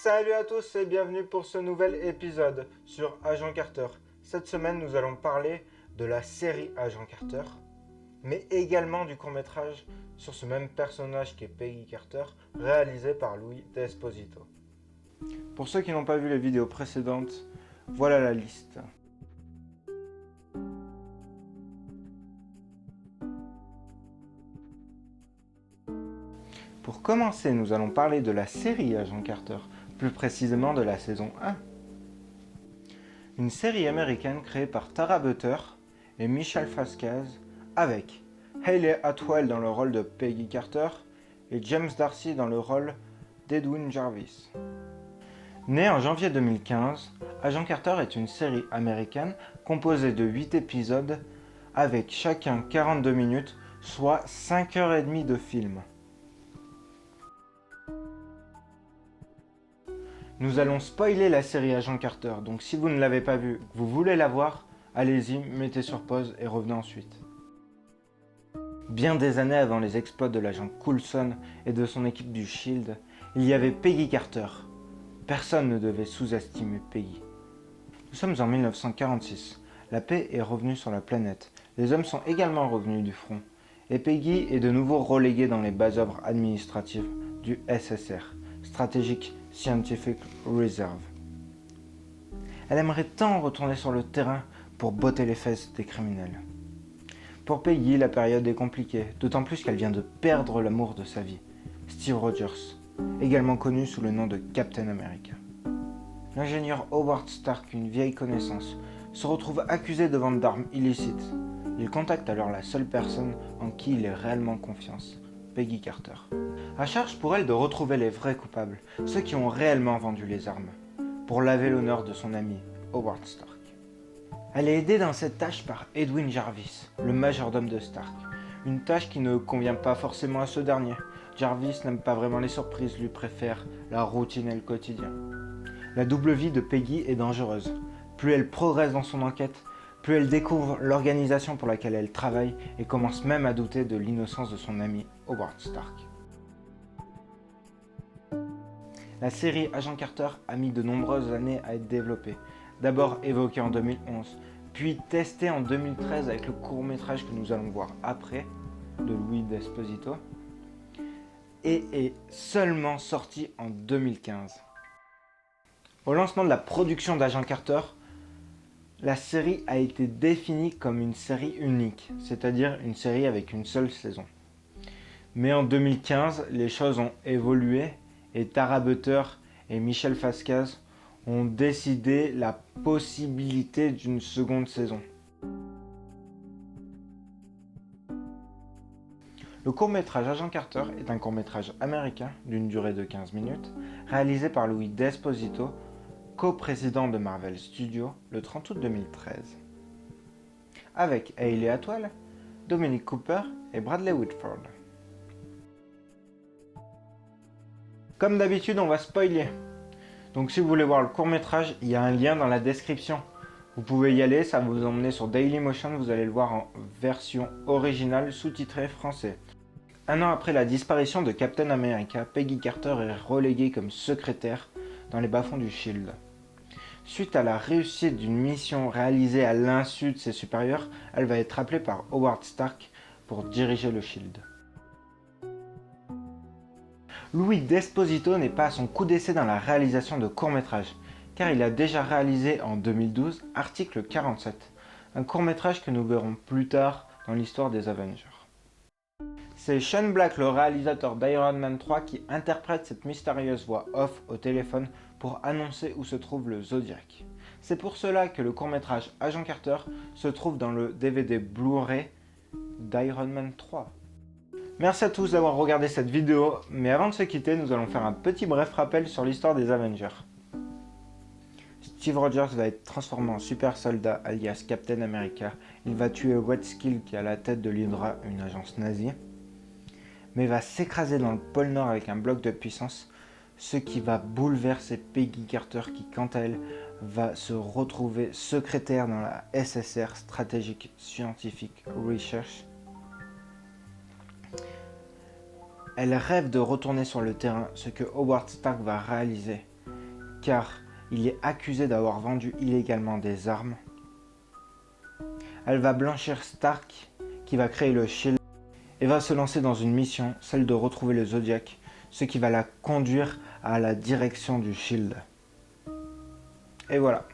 Salut à tous et bienvenue pour ce nouvel épisode sur Agent Carter. Cette semaine, nous allons parler de la série Agent Carter, mais également du court-métrage sur ce même personnage qui est Peggy Carter, réalisé par Louis D'Esposito. Pour ceux qui n'ont pas vu les vidéos précédentes, voilà la liste. Pour commencer, nous allons parler de la série Agent Carter, plus précisément de la saison 1. Une série américaine créée par Tara Butter et Michelle Vasquez, avec Hayley Atwell dans le rôle de Peggy Carter et James D'Arcy dans le rôle d'Edwin Jarvis. Né en janvier 2015, Agent Carter est une série américaine composée de 8 épisodes avec chacun 42 minutes, soit 5h30 de film. Nous allons spoiler la série Agent Carter, donc si vous ne l'avez pas vue, que vous voulez la voir, allez-y, mettez sur pause et revenez ensuite. Bien des années avant les exploits de l'agent Coulson et de son équipe du SHIELD, il y avait Peggy Carter. Personne ne devait sous-estimer Peggy. Nous sommes en 1946. La paix est revenue sur la planète. Les hommes sont également revenus du front. Et Peggy est de nouveau reléguée dans les bas œuvres administratives du SSR, Strategic Scientific Reserve. Elle aimerait tant retourner sur le terrain pour botter les fesses des criminels. Pour Peggy, la période est compliquée, d'autant plus qu'elle vient de perdre l'amour de sa vie, Steve Rogers, également connu sous le nom de Captain America. L'ingénieur Howard Stark, une vieille connaissance, se retrouve accusé de vente d'armes illicites. Il contacte alors la seule personne en qui il ait réellement confiance, Peggy Carter. À charge pour elle de retrouver les vrais coupables, ceux qui ont réellement vendu les armes, pour laver l'honneur de son ami, Howard Stark. Elle est aidée dans cette tâche par Edwin Jarvis, le majordome de Stark, une tâche qui ne convient pas forcément à ce dernier. Jarvis n'aime pas vraiment les surprises, lui préfère la routine et le quotidien. La double vie de Peggy est dangereuse. Plus elle progresse dans son enquête, plus elle découvre l'organisation pour laquelle elle travaille et commence même à douter de l'innocence de son ami Howard Stark. La série Agent Carter a mis de nombreuses années à être développée. D'abord évoquée en 2011, puis testée en 2013 avec le court-métrage que nous allons voir après, de Louis D'Esposito, et est seulement sortie en 2015. Au lancement de la production d'Agent Carter, la série a été définie comme une série unique, c'est-à-dire une série avec une seule saison. Mais en 2015, les choses ont évolué et Tara Butter et Michelle Vasquez ont décidé la possibilité d'une seconde saison. Le court-métrage Agent Carter est un court-métrage américain d'une durée de 15 minutes, réalisé par Louis D'Esposito, co-président de Marvel Studios, le 30 août 2013. Avec Hayley Atwell, Dominic Cooper et Bradley Whitford. Comme d'habitude, on va spoiler. Donc si vous voulez voir le court-métrage, il y a un lien dans la description. Vous pouvez y aller, ça va vous emmener sur Dailymotion, vous allez le voir en version originale sous-titrée français. Un an après la disparition de Captain America, Peggy Carter est reléguée comme secrétaire dans les bas-fonds du SHIELD. Suite à la réussite d'une mission réalisée à l'insu de ses supérieurs, elle va être appelée par Howard Stark pour diriger le SHIELD. Louis D'Esposito n'est pas à son coup d'essai dans la réalisation de courts-métrages, car il a déjà réalisé en 2012 Article 47, un court-métrage que nous verrons plus tard dans l'histoire des Avengers. C'est Shane Black, le réalisateur d'Iron Man 3, qui interprète cette mystérieuse voix off au téléphone pour annoncer où se trouve le Zodiac. C'est pour cela que le court-métrage Agent Carter se trouve dans le DVD Blu-ray d'Iron Man 3. Merci à tous d'avoir regardé cette vidéo, mais avant de se quitter, nous allons faire un petit bref rappel sur l'histoire des Avengers. Steve Rogers va être transformé en super soldat alias Captain America. Il va tuer Red Skull qui est à la tête de l'Hydra, une agence nazie, mais va s'écraser dans le pôle Nord avec un bloc de puissance, ce qui va bouleverser Peggy Carter qui, quant à elle, va se retrouver secrétaire dans la SSR, Strategic Scientific Research. Elle rêve de retourner sur le terrain, ce que Howard Stark va réaliser. car il est accusé d'avoir vendu illégalement des armes. Elle va blanchir Stark, qui va créer le Shield, et va se lancer dans une mission, celle de retrouver le Zodiac, ce qui va la conduire à la direction du Shield. Et voilà.